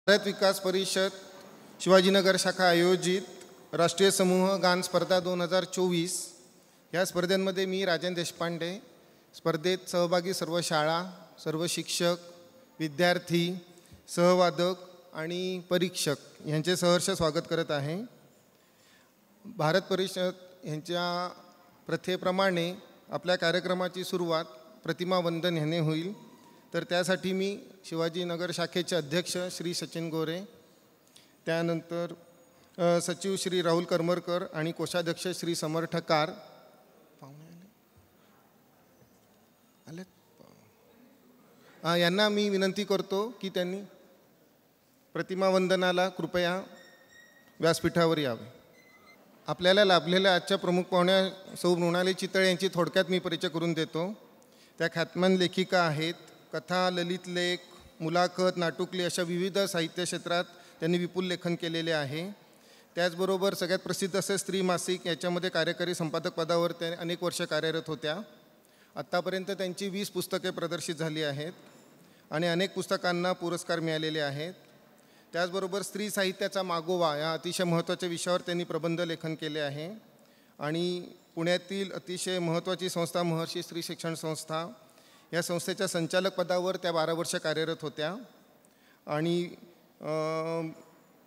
भारत विकास परिषद शिवाजीनगर शाखा आयोजित राष्ट्रीय समूह गान स्पर्धा 2024 या स्पर्धेमध्ये मी राजेंद्र देशपांडे स्पर्धेत सहभागी सर्व शाळा, सर्व शिक्षक, विद्यार्थी, सहवादक आणि परीक्षक यांचे सहर्ष स्वागत करत आहे। भारत परिषद यांच्या प्रथेप्रमाणे आपल्या कार्यक्रमाची सुरुवात प्रतिमा वंदन ह्याने होईल। तर त्यासाठी मी शिवाजीनगर शाखेचे अध्यक्ष श्री सचिन गोरे, त्यानंतर सचिव श्री राहुल करमरकर आणि कोषाध्यक्ष श्री समर्थ कार यांना मी विनंती करतो की त्यांनी प्रतिमा वंदनाला कृपया व्यासपीठावर यावे। आपल्याला लाभलेल्या आजच्या प्रमुख पाहुण्या सौ मृणाली चितळे यांची थोडक्यात मी परिचय करून देतो। त्या ख्यातनाम लेखिका आहेत। कथा, ललित लेख, मुलाखत, नाटुकली अशा विविध साहित्य क्षेत्रात त्यांनी विपुल लेखन केलेले आहे। त्याचबरोबर सगळ्यात प्रसिद्ध असे स्त्री मासिक याच्यामध्ये कार्यकारी संपादक पदावर त्या अनेक वर्ष कार्यरत होत्या। आत्तापर्यंत त्यांची 20 पुस्तके प्रदर्शित झाली आहेत आणि अनेक पुस्तकांना पुरस्कार मिळालेले आहेत। त्याचबरोबर स्त्री साहित्याचा मागोवा या अतिशय महत्त्वाच्या विषयावर त्यांनी प्रबंध लेखन केले आहे आणि पुण्यातील अतिशय महत्त्वाची संस्था महर्षी स्त्री शिक्षण संस्था या संस्थेच्या संचालक पदावर त्या 12 वर्ष कार्यरत होत्या आणि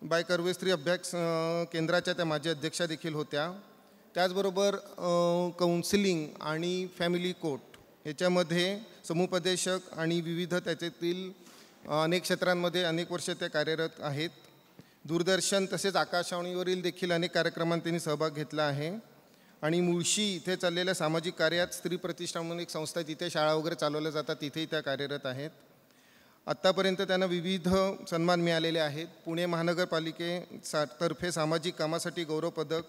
बाय कर्वे स्त्री अभ्यास केंद्राच्या त्या माजी अध्यक्षा देखील होत्या। त्याचबरोबर काउन्सिलिंग आणि फॅमिली कोर्ट याच्यामध्ये समुपदेशक आणि विविध त्याच्यातील अनेक क्षेत्रांमध्ये अनेक वर्ष त्या कार्यरत आहेत। दूरदर्शन तसेच आकाशवाणीवरील देखील अनेक कार्यक्रमांत त्यांनी सहभाग घेतला आहे आणि मुळशी इथे चाललेल्या सामाजिक कार्यात स्त्री प्रतिष्ठान म्हणून एक संस्था जिथे शाळा वगैरे चालवल्या जातात तिथेही त्या कार्यरत आहेत। आत्तापर्यंत त्यांना विविध सन्मान मिळालेले आहेत। पुणे महानगरपालिकेतर्फे सामाजिक कामासाठी गौरव पदक,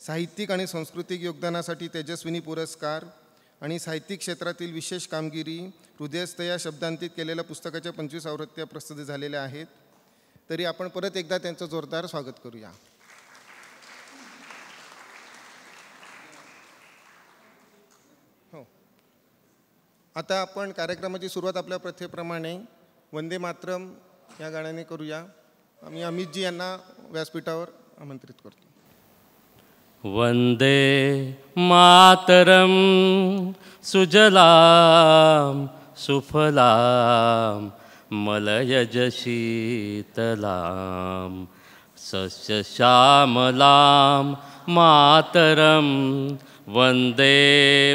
साहित्यिक आणि सांस्कृतिक योगदानासाठी तेजस्विनी पुरस्कार आणि साहित्यिक क्षेत्रातील विशेष कामगिरी, हृदयस्थ या शब्दांकित केलेल्या पुस्तकाच्या 25 आवृत्त्या प्रसिद्ध झालेल्या आहेत। तरी आपण परत एकदा त्यांचं जोरदार स्वागत करूया। आता आपण कार्यक्रमाची सुरुवात आपल्या प्रथेप्रमाणे वंदे मातरम या गाण्याने करूया। आम्ही अमितजी यांना व्यासपीठावर आमंत्रित करतो। वंदे मातरम सुजलाम सुफलाम मलयज शीतलाम सस्यश्यामलां मातरम वंदे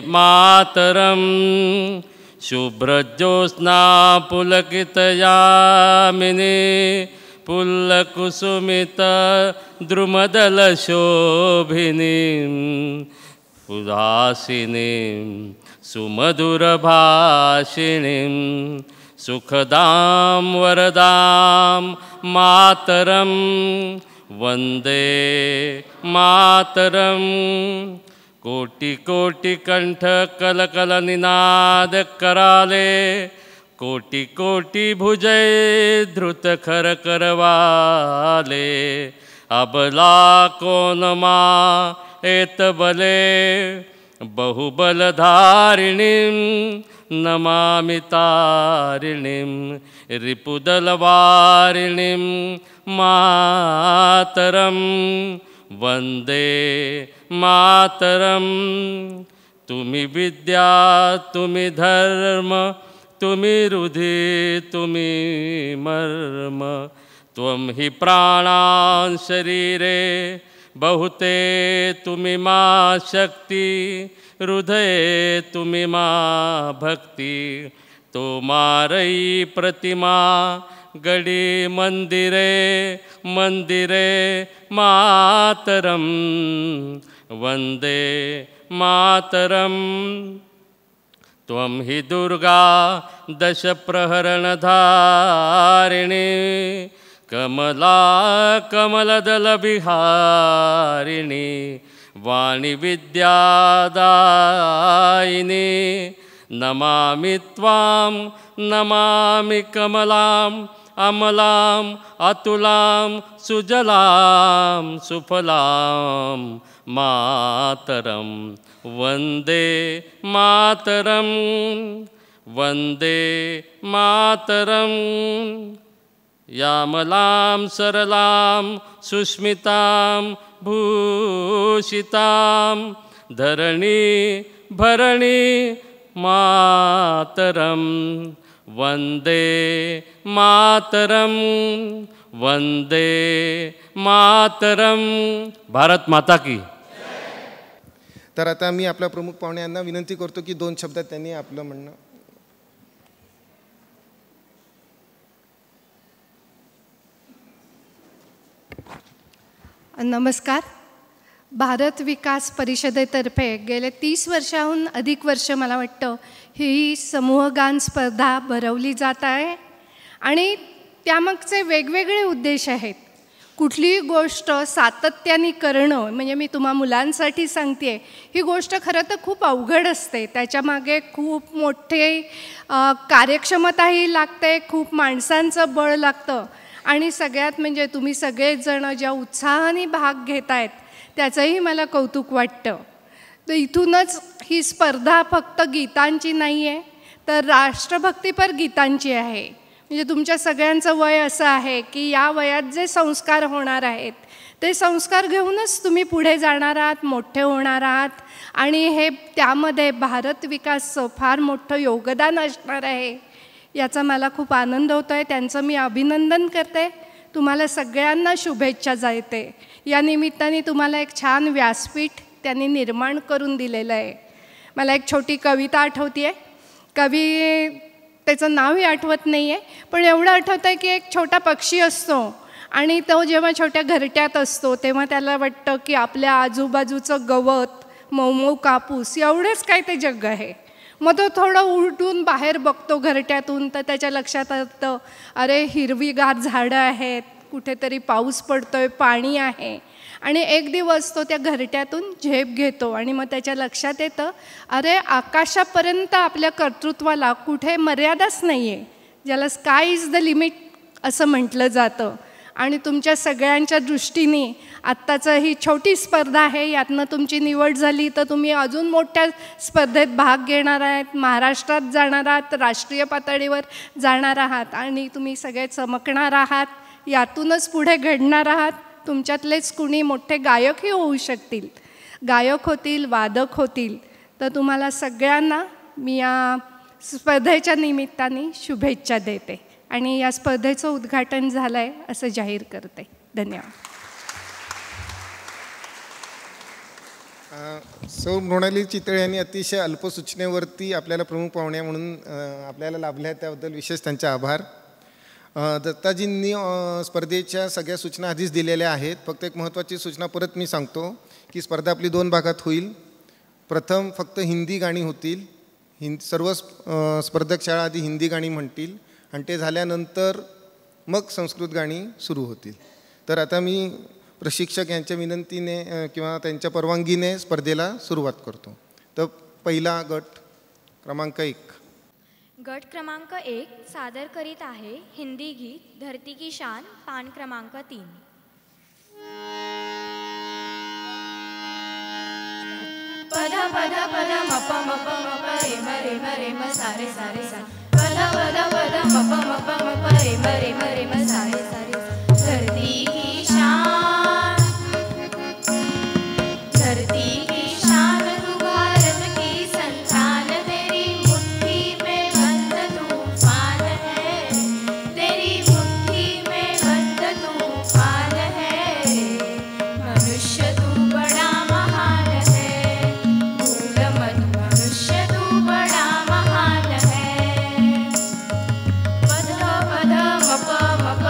मातरम शुभ्रज्योत्स्ना पुलकितयामिनी पुल्लकुसुमित द्रुमदलशोभिनीं उदासिनीं सुमधुरभाषिणीं सुखदां वरदां मातरं वन्दे मातरं। कोटि कोटि कंठ कलकल निनाद कराले, कोटि कोटि भुजय धृत खर करवाले। अबला कोन मा एत बले बहुबलधारिणीं नमामि तारिणीं रिपुदलवारिणीं मातरं वंदे मातरम। तुम्ही विद्या, तुम्ही धर्म, तुम्ही हृदि, तुम्ही मर्म, त्वं हि प्राणान् शरीरे बहुते तुम्ही मा शक्ति, हृदये तुम्ही मा भक्ति। तो मारई प्रतिमा गडी मंदिरे मंदिरे मातरम वंदे मातरम। त्वं हि दुर्गा दश प्रहरणधारिणी कमला कमलदल विहारिणी वाणी विद्यादायिनी। नमामि त्वां नमामि कमलां अमलां अतुलां सुजलां सुफलां मातरं वंदे मातरं वंदे मातरम। यामलां सरलां सुस्मितां भूषितां धरणी भरणी मातरं वंदे मातरं वंदे मातरं. भारत माता की. तर आता मी आपल्या प्रमुख पाहुण्यांना विनंती करतो की 2 शब्दात त्यांनी आपलं म्हणणं. नमस्कार. भारत विकास परिषदेतर्फे गेले 30 वर्षाहून अधिक वर्ष मला वाटतं ही समूहगान स्पर्धा भरवली जात आहे आणि त्यामागचे वेगवेगळे उद्देश आहेत. कुठलीही गोष्ट सातत्याने करणं, म्हणजे मी तुम्हा मुलांसाठी सांगते, ही गोष्ट खरं तर खूप अवघड असते. त्याच्यामागे खूप मोठे कार्यक्षमताही लागते, खूप माणसांचं बळ लागतं आणि सगळ्यात म्हणजे तुम्ही सगळेजण ज्या उत्साहाने भाग घेत आहेत त्याचंही मला कौतुक वाटतं. तर इथूनच ही स्पर्धा फक्त गीतांची नाही आहे, तर राष्ट्रभक्तीपर गीतांची आहे. म्हणजे तुमच्या सगळ्यांचं वय असं आहे की या वयात जे संस्कार होणार आहेत ते संस्कार घेऊनच तुम्ही पुढे जाणार आहात, मोठे होणार आहात आणि हे त्यामध्ये भारत विकासचं फार मोठं योगदान असणार आहे. याचा मला खूप आनंद होतो आहे. त्यांचं मी अभिनंदन करते. तुम्हाला सगळ्यांना शुभेच्छा देते. या निमित्ताने तुम्हाला एक छान व्यासपीठ त्यांनी निर्माण करून दिलेलं आहे. मला एक छोटी कविता आठवते आहे. कवी त्याचं नावही आठवत नाही आहे, पण एवढं आठवतं आहे की एक छोटा पक्षी असतो आणि तो जेव्हा छोट्या घरट्यात असतो तेव्हा त्याला वाटतं की आपल्या आजूबाजूचं गवत, मऊ कापूस एवढंच काय ते जग आहे. मग तो थोडं उलटून बाहेर बघतो घरट्यातून, तर त्याच्या लक्षात येतं अरे हिरवीगार झाडं आहेत, कुठेतरी पाऊस पडतोय, पाणी आहे. आणि एक दिवस तो त्या घरट्यातून झेप घेतो आणि मग त्याच्या लक्षात येतं अरे आकाशापर्यंत आपल्या कर्तृत्वाला कुठे मर्यादाच नाही आहे, ज्याला स्काय इज द लिमिट असं म्हटलं जातं. आणि तुमच्या सगळ्यांच्या दृष्टीने आत्ताचं ही छोटी स्पर्धा आहे, यातनं तुमची निवड झाली तर तुम्ही अजून मोठ्या स्पर्धेत भाग घेणार आहात, महाराष्ट्रात जाणार आहात, राष्ट्रीय पातळीवर जाणार आहात आणि तुम्ही सगळे चमकणार आहात. यातूनच पुढे घडणार आहात. तुमच्यातलेच कुणी मोठे गायकही होऊ शकतील, गायक होतील, वादक होतील. तर तुम्हाला सगळ्यांना मी या स्पर्धेच्या निमित्ताने शुभेच्छा देते आणि या स्पर्धेचं उद्घाटन झालं आहे असं जाहीर करते. धन्यवाद. सौ मृणाली चितळे यांनी अतिशय अल्प सूचनेवरती आपल्याला प्रमुख पाहुण्या म्हणून आपल्याला लाभल्या, त्याबद्दल विशेष त्यांचे आभार. दत्ताजींनी स्पर्धेच्या सगळ्या सूचना आधीच दिलेल्या आहेत. फक्त एक महत्त्वाची सूचना परत मी सांगतो की स्पर्धा आपली 2 भागात होईल. प्रथम फक्त हिंदी गाणी होतील. सर्व स्पर्धक शाळा आधी हिंदी गाणी म्हणतील आणि ते झाल्यानंतर मग संस्कृत गाणी सुरू होतील. तर आता मी प्रशिक्षक यांच्या विनंतीने किंवा त्यांच्या परवानगीने स्पर्धेला सुरुवात करतो. तर पहिला गट क्रमांक 1. गट क्रमांक 1 सादर करीत आहे हिंदी गीत धरती की शान, पान क्रमांक 3. पद पद पद मप मप मप रे मरे मरे म सारे सारे सा. पद पद पद मप मप मप रे मरे मरे म सारे सारे सा. धरती की शान, धरती की शान, तू भारत की संतान, तेरी मुट्ठी में बंद तूफान है, तेरी मुट्ठी में बंद तूफान है. मनुष्य तू बड़ा महान है, भूल मत मनुष्य तू बड़ा महान है. पद पद मप मप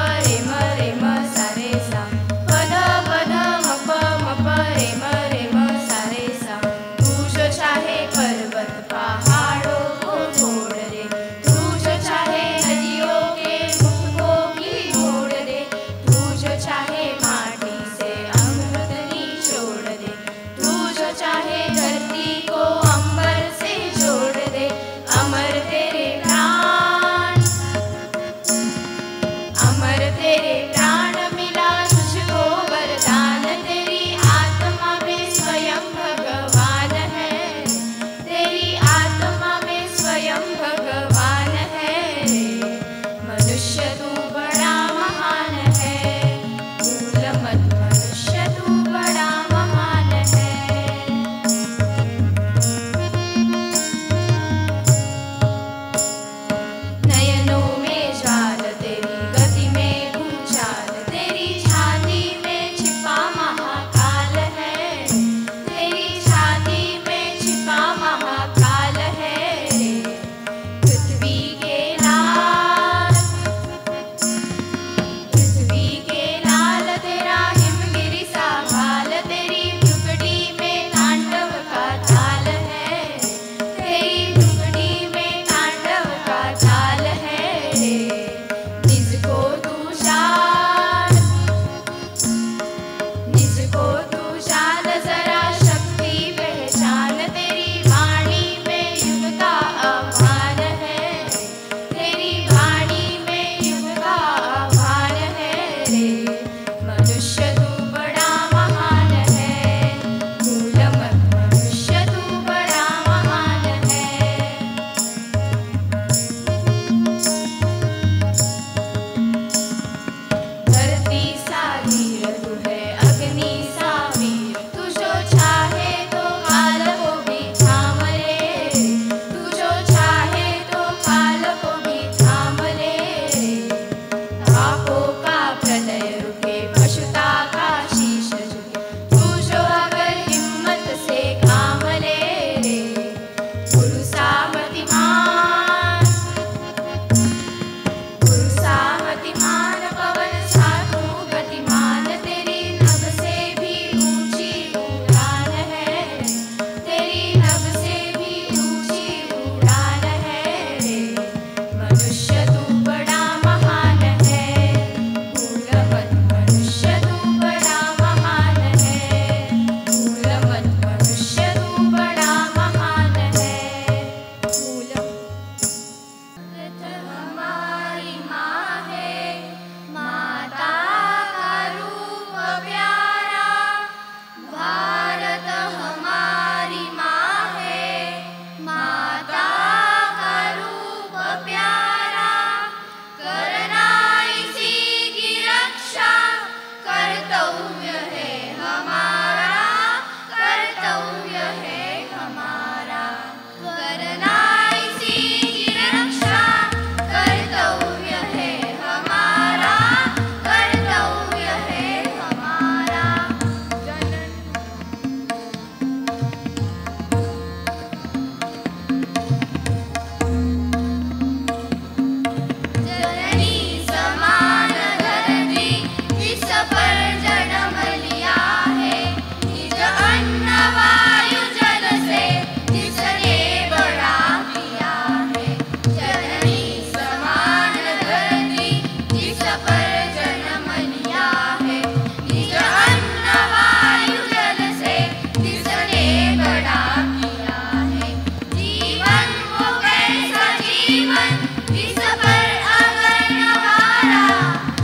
इस पर अगर नवारा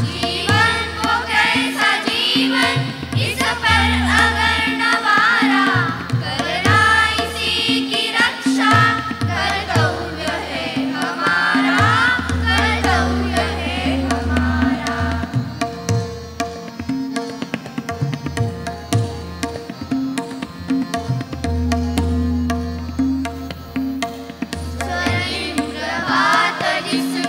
जीवन को कैसा जीवन इस पर अगर नवारा करना इसी की रक्षा कर्तव्य है हमारा कर्तव्य है हमारा। स्वर्णिम प्रभात जिस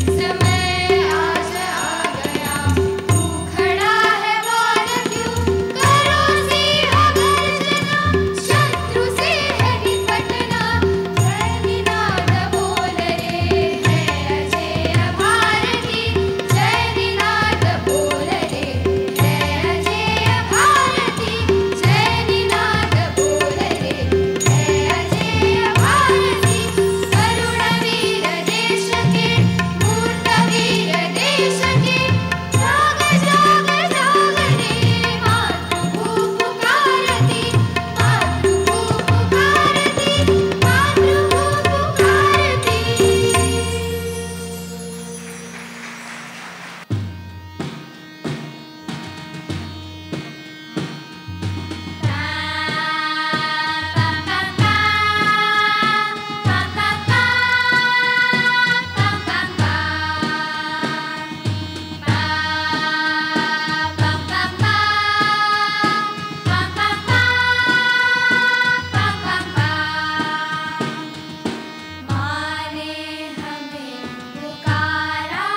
समय आज आ गया, तू खड़ा है बोल क्यों, करो सिंह गर्जना, शत्रु से है निपटना, जय निनाद बोल रे है अजय भारती, जय निनाद बोल रे है अजय भारती, जय निनाद बोल रे है अजय भारती, करुणवीर देश के, मूर्तवीर देश के, जाग जाग जाग रे, मातृभू पुकारती, मातृभू पुकारती, मातृभू पुकारती। माँ ने हमें पुकारा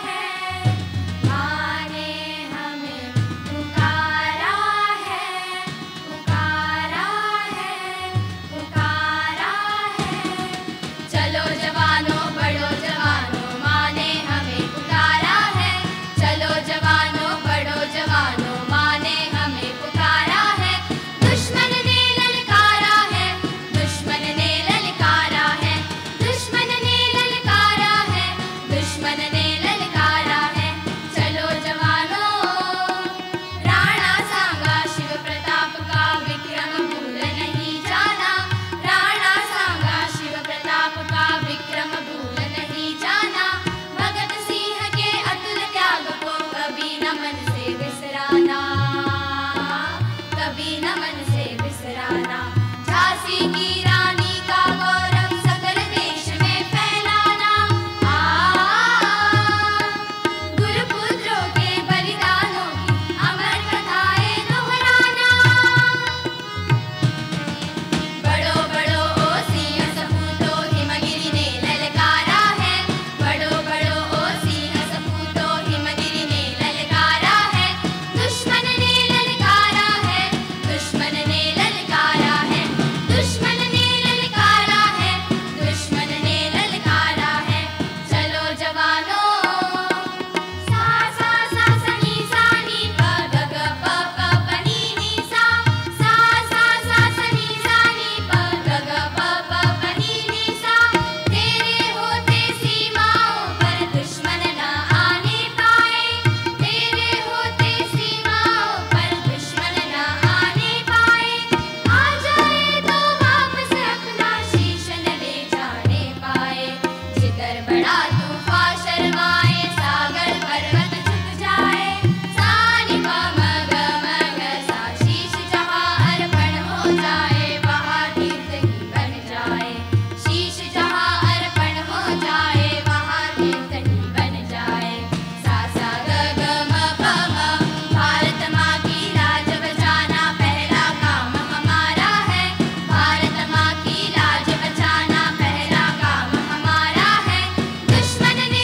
है, माँ ने हमें पुकारा है, पुकारा है, पुकारा है। चलो जवानों बढ़ो जवानों, माँ ने हमें पुकारा है, चलो जवानों बढ़ो जवानों, माँ ने हमें पुकारा है। दुश्मन ने ललकारा है, दुश्मन ने ललकारा है, दुश्मन ने ललकारा है, दुश्मन ने ललकारा है। चलो जवानों, राणा सांगा शिव प्रताप का विक्रम भूल नहीं जाना, राणा सांगा शिव प्रताप का विक्रम भूल नहीं जाना। भगत सिंह के अतुल त्याग को कभी न मन से बिसराना, कभी न मन से बिसराना। झांसी की रानी का गौरव सकल देश में फैलाना, गुरुपुत्रों के बलिदानों की अमर कथाएं दोहराना। बड़ो बड़ो ओ सिंह सपूतो, हिमगिरि ने ललकारा है, बड़ो बड़ो ओ सिंह सपूतो, हिमगिरि ने ललकारा है। दुश्मन ने ललकारा है, दुश्मन ने ललकारा है, दुश्मन ने ललकारा है, दुश्मन ने ललकारा है। चलो जवानों, सा सा सा सनी सानी प ग ग प प प नी नी सा, सा सा सा सनी सानी प ग ग प प प नी नी सा। तेरे होते सीमाओं पर दुश्मन न आने पाए, तेरे होते सीमाओं पर दुश्मन न आने पाए। आ जाए तो वापस अपना शीश न ले जाने पाए, जिधर बड़ा तूफान शर्माए, सागर पर्वत झुक जाए। सा नि प म ग सा, शीश जहाँ अर्पण हो जाए, वहाँ तीर्थ ही बन जाए। शीश जहाँ अर्पण हो जाए, वहाँ तीर्थ ही बन जाए। सा सा ग ग म प म, भारत माँ की लाज बचाना पहला काम हमारा है, भारत माँ की लाज बचाना पहला काम हमारा है। दुश्मन ने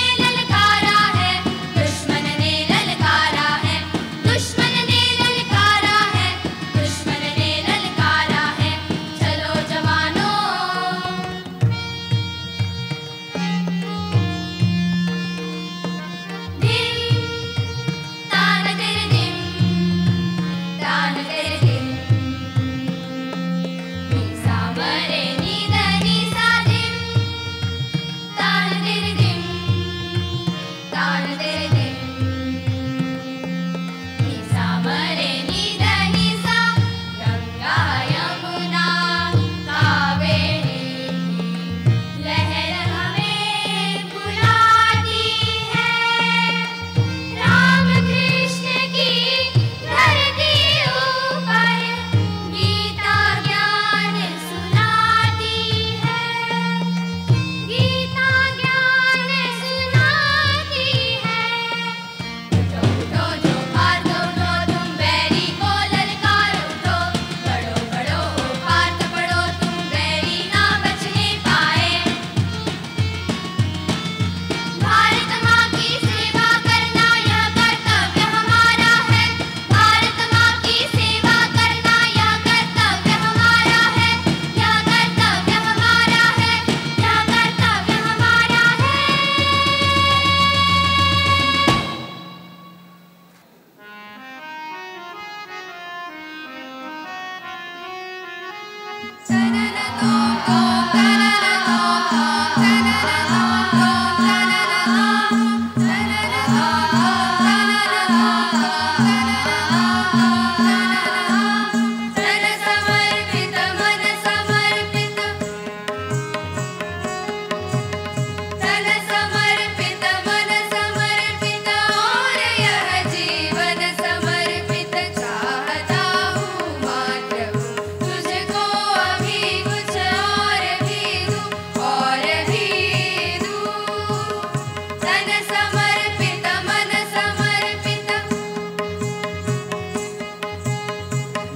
तन समर्पित मन समर्पित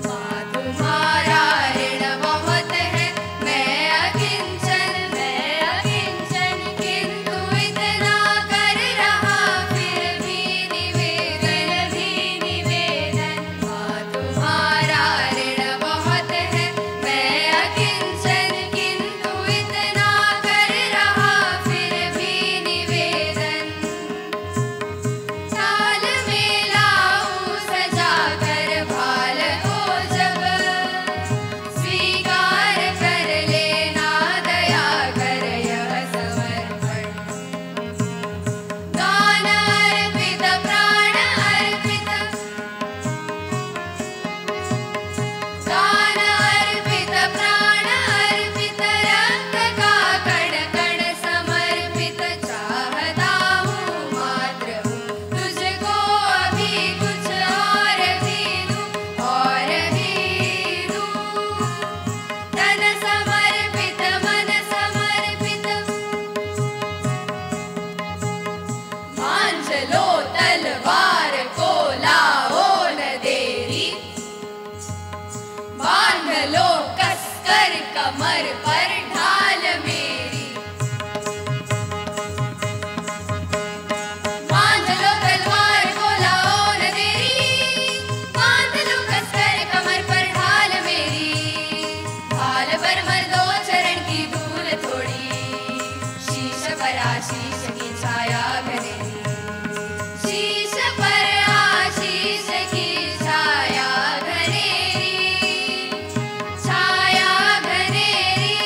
माँ तुम्हारा ऋण बहुत है मैं अकिंचन किंतु इतना कर रहा फिर भी निवेदन माँ तुम्हारा ऋण बहुत है मैं अकिंचन किंतु इतना कर रहा फिर भी निवेदन ताल में लाऊं सजा कर भाल को जब स्वीकार कर लेना दया कर यह समर्पण गान अर्पित प्राण अर्पित गान अर्पित प्राण अर्पित रक्त का कण कण समर्पित चाहता हूँ मात्र हूँ तुझको अभी कुछ और भी दूँ तन समर्पित मन समर्पित मांझ लो तलवार को लाओ न देरी बांध लो कसकर कमर पर ढाल मेरी बांध लो तलवार को लाओ न देरी बांध लो कसकर कमर पर ढाल मेरी ढाल पर मर दो चरण की धूल थोड़ी शीश पर आशीष की छाया घनेरी शीश पर आशीष की छाया घनेरी छाया घनेरी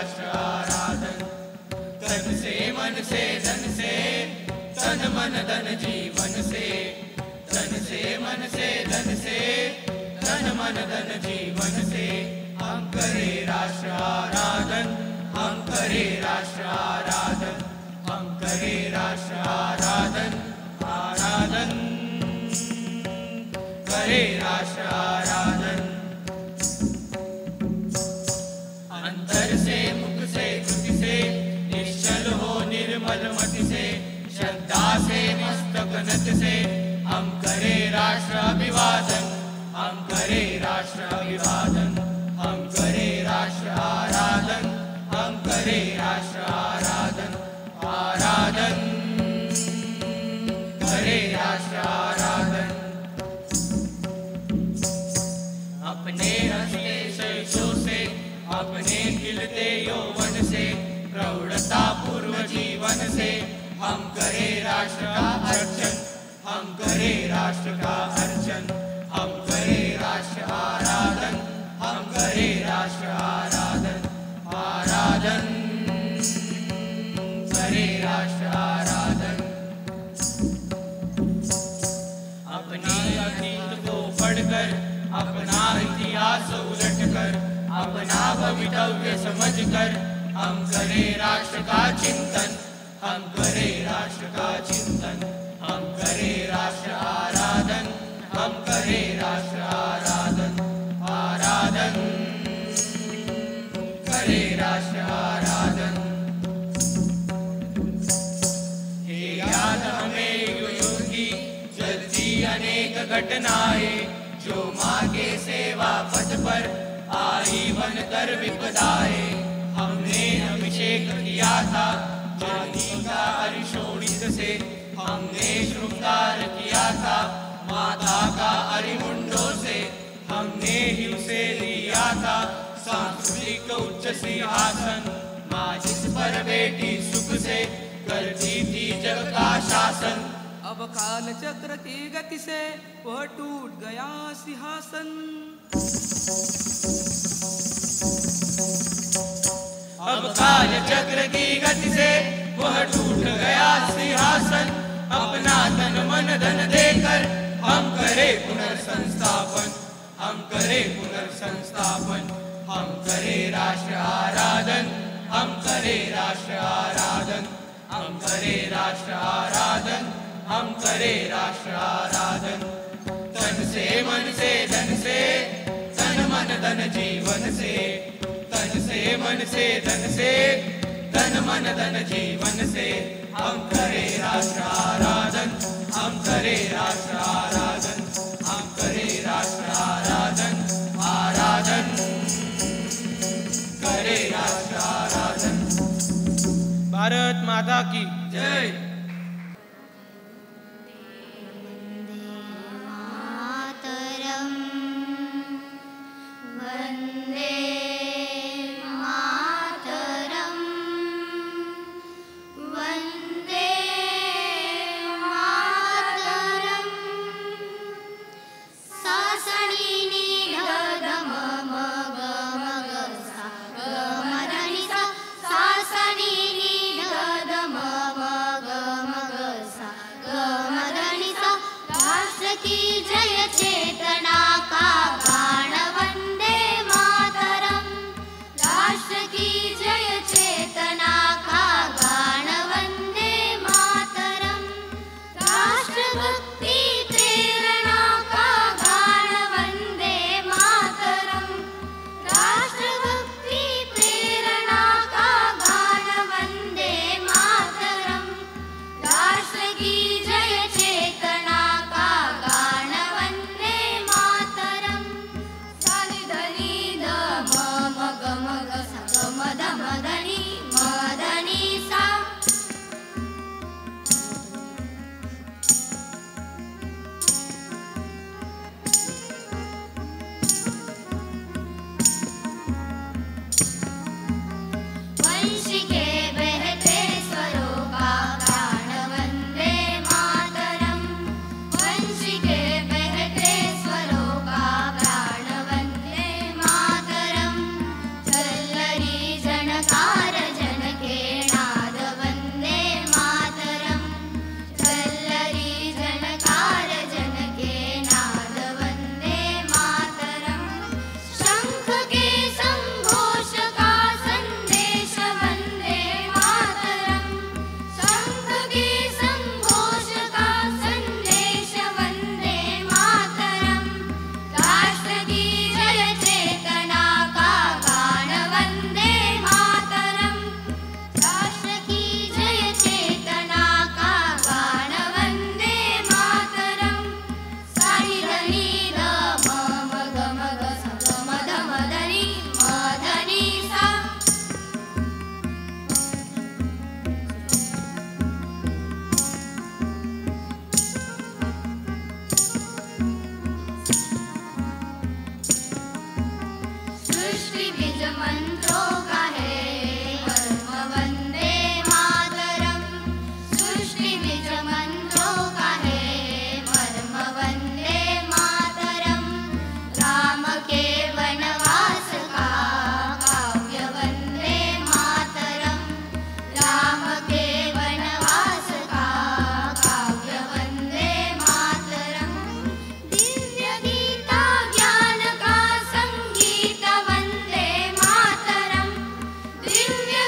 राष्ट्र आराधन। तन से मन से धन से, तन मन धन जीवन से, तन से मन से धन से, तन मन धन जीवन से। हम करे राष्ट्र आराधन, हम करे राष्ट्र आराधन, हम करे राष्ट्र आराधन, आराधन करे राष्ट्र आराधन। अंतर से मुख से कृति से, निश्चल हो निर्मल मति से, श्रद्धा से मस्तक नत से। हम करे राष्ट्र अभिवादन, हम करे राष्ट्र अभिवादन, हम करे राष्ट्र आराधन, हम करे राष्ट्र आराधन, आराधन करे राष्ट्र आराधन। अपने हंसते शैशव से, अपने खिलते यौवन से, प्रौढ़ता पूर्व जीवन से। हम करे राष्ट्र का अर्चन, हम करे राष्ट्र का अर्चन, हम करे राष्ट्र आराधन, हम करे राष्ट्र आराधन, आराधन करे राष्ट्र आराधन। अपने अतीत को पढ़कर, अपना इतिहास उलटकर, अपना भवितव्य समझकर। हम करे राष्ट्र का चिंतन, हम करे राष्ट्र का चिंतन, हम करे राष्ट्र आराधन, हम करे राष्ट्र आराधन, आराधन करे राष्ट्र आराधन। हे याद हमें युग युग की चलती अनेक घटनाएं, जो मागे सेवा पथ पर आई बनकर विपदाएं। हमने अभिषेक किया था जनी का हरिशोणित से, हमने श्रृंगार किया था माता का अरिमुंडों से। हमने हिम से लिया था सांस्कृतिक उच्च सिंहासन, माँ जिस पर बेटी सुख से करती थी जग का शासन। अब काल चक्र की गति से वह टूट गया सिंहासन। अब काल चक्र की गति से वह टूट गया सिंहासन। अपना तन मन धन देकर हम करे पुनर्संस्थापन, हम करे पुनर्संस्थापन, हम करे राष्ट्र आराधन, हम करे राष्ट्र आराधन, हम करे राष्ट्र आराधन, हम करे राष्ट्र आराधन। तन से मन से धन से, तन मन धन जीवन से, तन से मन से धन से, तन मन धन जीवन से। हम करे राष्ट्र आराधन, हम करे राष्ट्र आराधन, हम करे राष्ट्र आराधन, आराधन करे राष्ट्र आराधन। भारत माता की जय।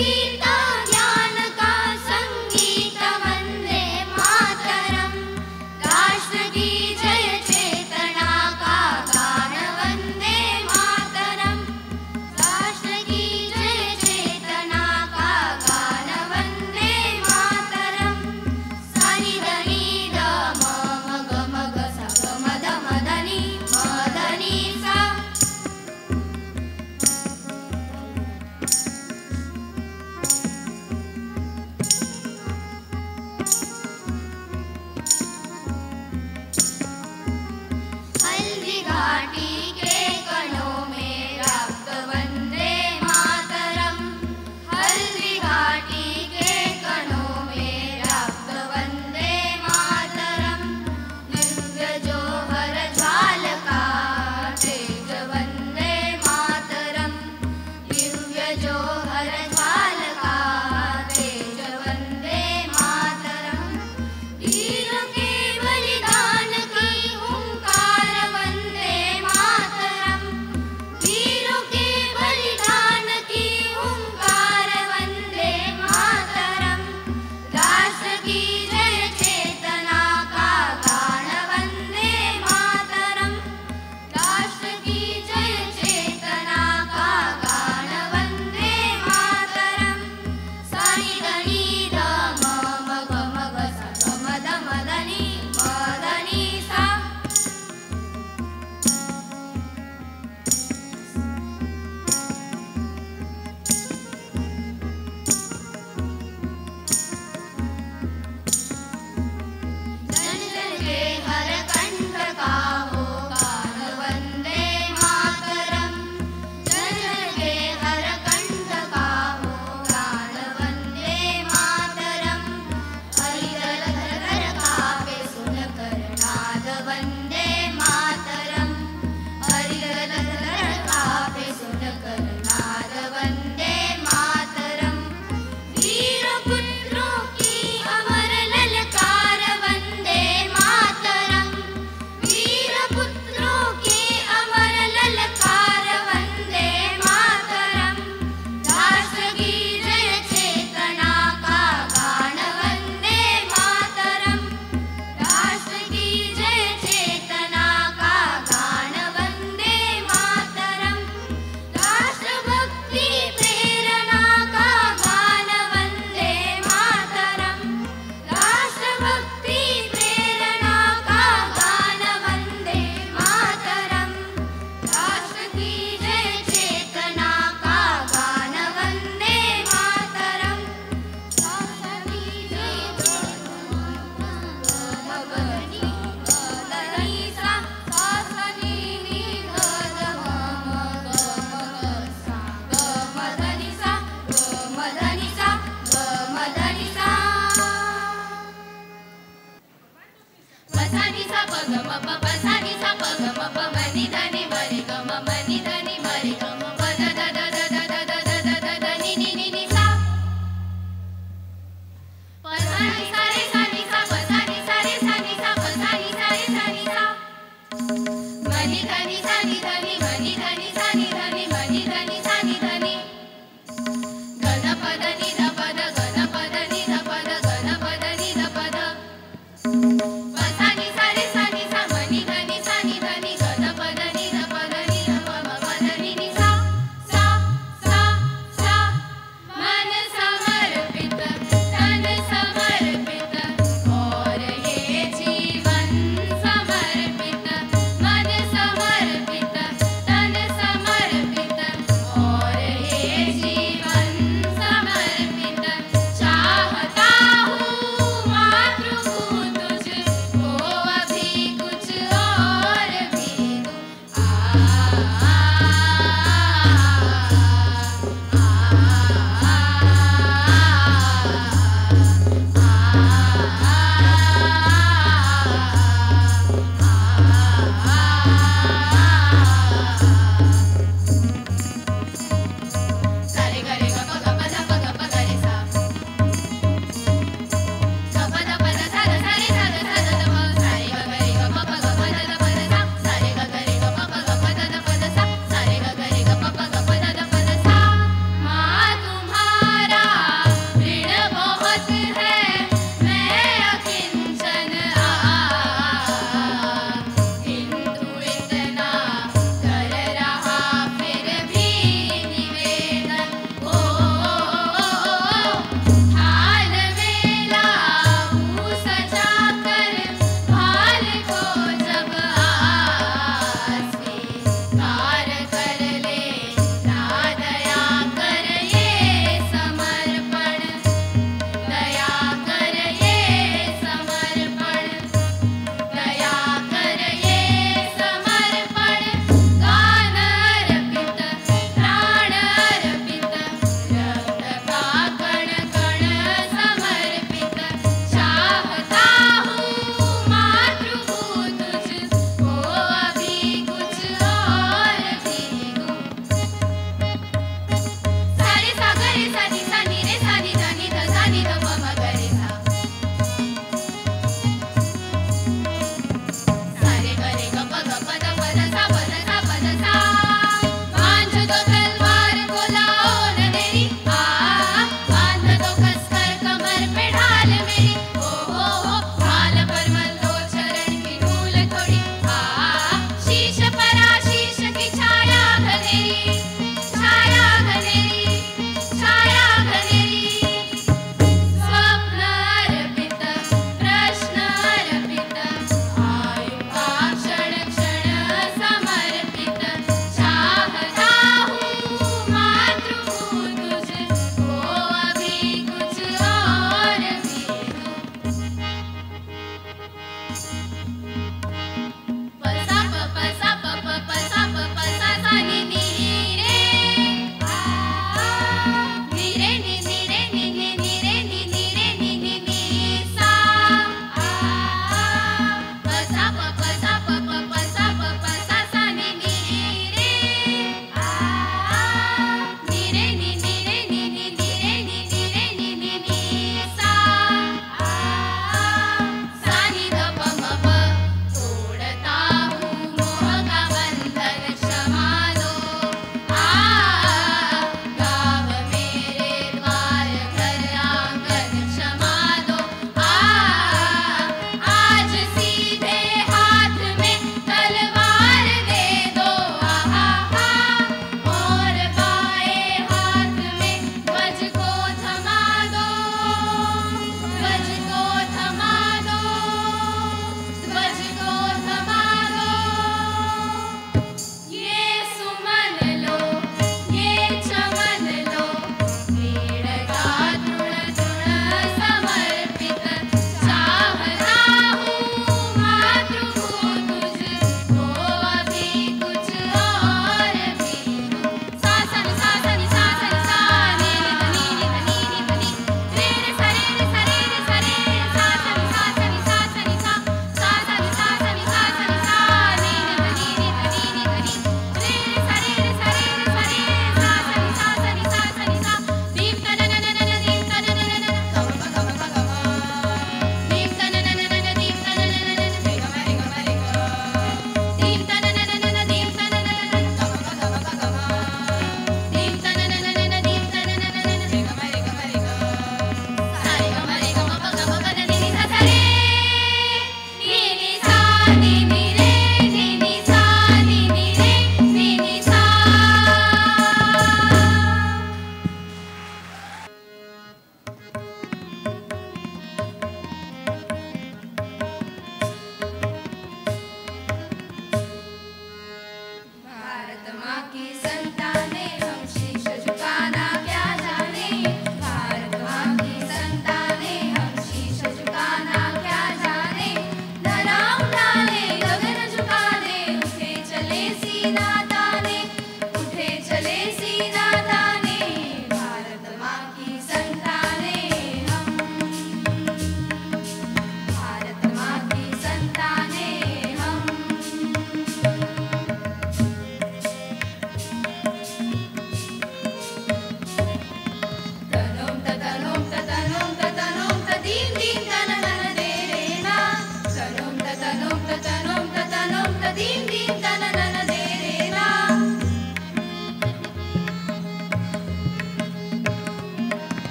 गीत ज्ञान का संगीत वंदे मातरम। राष्ट्र की जय चेतना का गान वंदे मातरम। राष्ट्र की जय चेतना का गान वंदे मातरम। सानी धनी द म ग म ग सा ग म ध म ध नि म ध नि सा। हल्दी घाटी के कणों में रक्त वंदे मातरम। हल्दी घाटी के कणों में रक्त वंदे मातरम। दिव्य जोहर ज्वाल का तेज वंदे मातरम। दिव्य जोहर ज्वाल का तेज वंदे मातरम। वीरों के बलिदान की हुंकार वंदे मातरम। वीरों के बलिदान की हुंकार वंदे मातरम। राष्ट्र की जय चेतना का गान वंदे मातरम। राष्ट्र की जय चेतना का गान वंदे मातरम। सानी धनी ध म ग म ग सा ग म ध म ध नि म ध नि सा। जन जन के हर कंठ का हो गान वंदे मातरम। जन जन के हर कंठ का हो गान वंदे मातरम। हरिदल धर धर कांपे सुनकर नाद वंदे मातरम। हरिदल धर धर कांपे सुनकर नाद वंदे मातरम। वीर पुत्रों की अमर ललकार वंदे मातरम। वीर पुत्रों की अमर ललकार वंदे मातरम। राष्ट्र की जय चेतना का गान वंदे मातरम। राष्ट्र की जय चेतना का गान वंदे मातरम। राष्ट्रभक्ति प्रेरणा का गान वंदे मातरम। राष्ट्रभक्ति प्रेरणा का गान वंदे मातरम। राष्ट्र की जय चेतना का गान वंदे मातरम। राष्ट्र की जय गणपद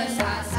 सा सा